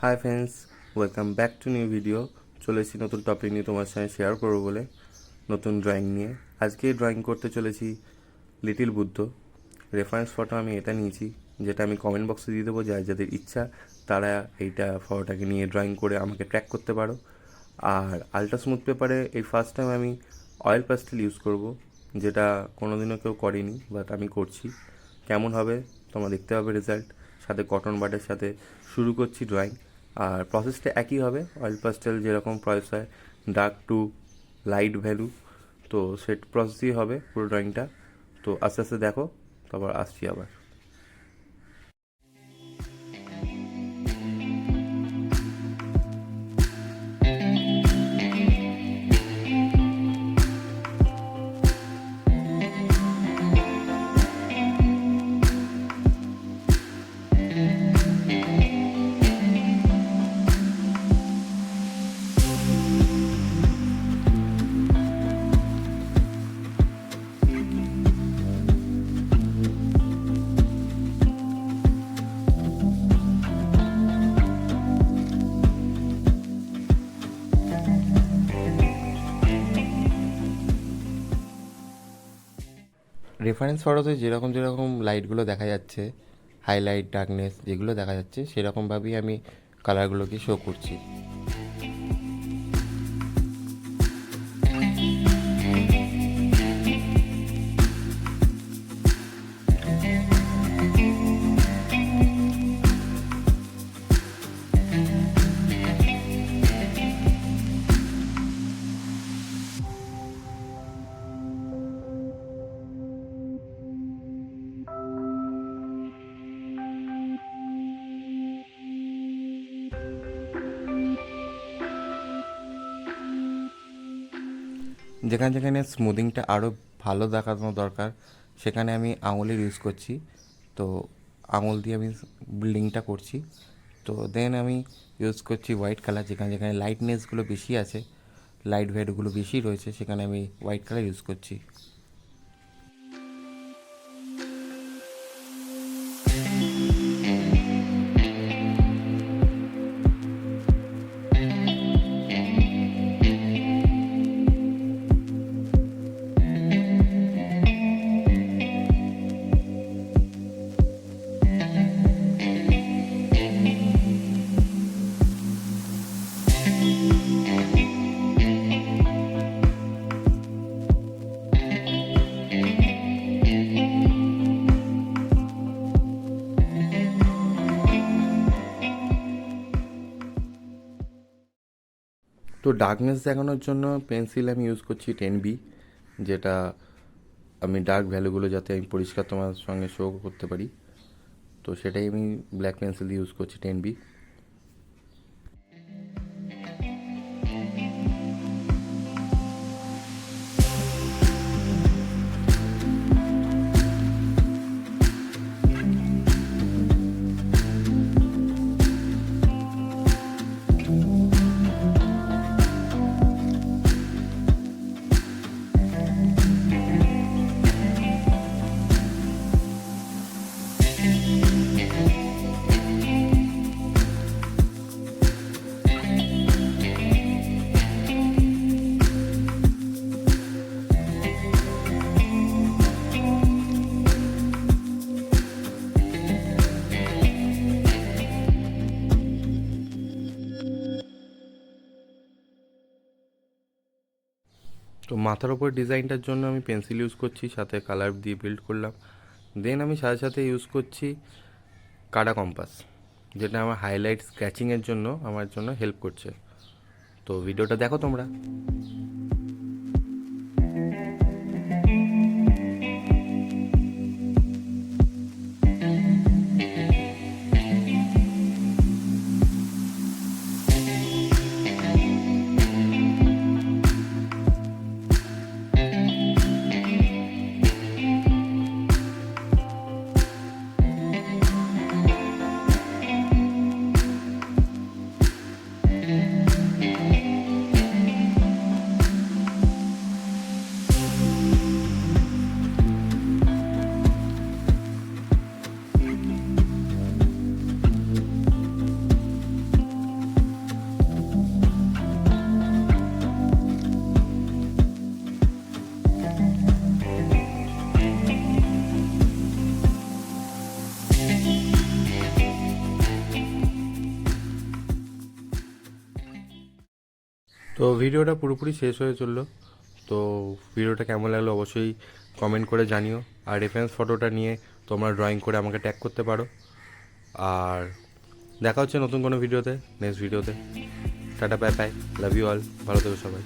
Hi friends, welcome back to new video. চলে এসেছি নতুন টপিক নিয়ে তোমার সঙ্গে শেয়ার করবো বলে, নতুন ড্রয়িং নিয়ে। আজকে ড্রয়িং করতে চলেছি লিটিল বুদ্ধ। রেফারেন্স ফটো আমি এটা নিয়েছি, যেটা আমি কমেন্ট বক্সে দিয়ে দেবো। যাদের ইচ্ছা তারা এইটা ফটোটাকে নিয়ে ড্রয়িং করে আমাকে ট্র্যাক করতে পারো। আর আলট্রা স্মুথ পেপারে এই ফার্স্ট টাইম আমি অয়েল প্যাস্টেল ইউজ করব, যেটা কোনোদিনও কেউ করেনি, বাট আমি করছি। কেমন হবে তোমরা দেখতে পাবে রেজাল্ট। সাথে কটন বাডের সাথে শুরু করছি ড্রয়িং। আর প্রসেসটা একই হবে, অয়েল প্যাস্টেল যেরকম প্রসেস হয়, ডার্ক টু লাইট ভ্যালু, তো সেট প্রসেসই হবে পুরো ড্রয়িংটা। তো আস্তে আস্তে দেখো, তারপর আসছি আবার। রেফারেন্স ফটোতে যেরকম যেরকম লাইটগুলো দেখা যাচ্ছে, হাইলাইট, ডার্কনেস যেগুলো দেখা যাচ্ছে, সেরকমভাবেই আমি কালারগুলোকে শো করছি। যেখানে যেখানে স্মুদিংটা আরও ভালো দেখানো দরকার, সেখানে আমি আঙুলের ইউজ করছি। তো আঙুল দিয়ে আমি বিল্ডিংটা করছি। তো দেন আমি ইউজ করছি হোয়াইট কালার। যেখানে যেখানে লাইটনেসগুলো বেশি আছে, লাইট ভ্যালুগুলো বেশি রয়েছে, সেখানে আমি হোয়াইট কালার ইউজ করছি। তো ডার্কনেস দেখানোর জন্য পেন্সিল আমি ইউজ করছি 10B, যেটা আমি ডার্ক ভ্যালুগুলো যাতে আমি পরিষ্কার তোমার সঙ্গে শো করতে পারি, তো সেটাই আমি ব্ল্যাক পেন্সিল দিয়ে ইউজ করছি 10B। তো মাথার ওপর ডিজাইনটার জন্য আমি পেন্সিল ইউজ করছি, সাথে কালার দিয়ে বিল্ড করলাম। দেন আমি সাথে সাথে ইউজ করছি কাটা কম্পাস, যেটা আমার হাইলাইট স্ক্র্যাচিংয়ের জন্য আমার জন্য হেল্প করছে। তো ভিডিওটা দেখো তোমরা। তো ভিডিওটা পুরোপুরি শেষ হয়ে চললো। তো ভিডিওটা কেমন লাগলো অবশ্যই কমেন্ট করে জানিও। আর রেফারেন্স ফটোটা নিয়ে তোমরা ড্রয়িং করে আমাকে ট্যাগ করতে পারো। আর দেখা হচ্ছে নতুন কোনো ভিডিওতে, নেক্সট ভিডিওতে। Tata, bye bye, love you all, ভালো থেকো সবাই।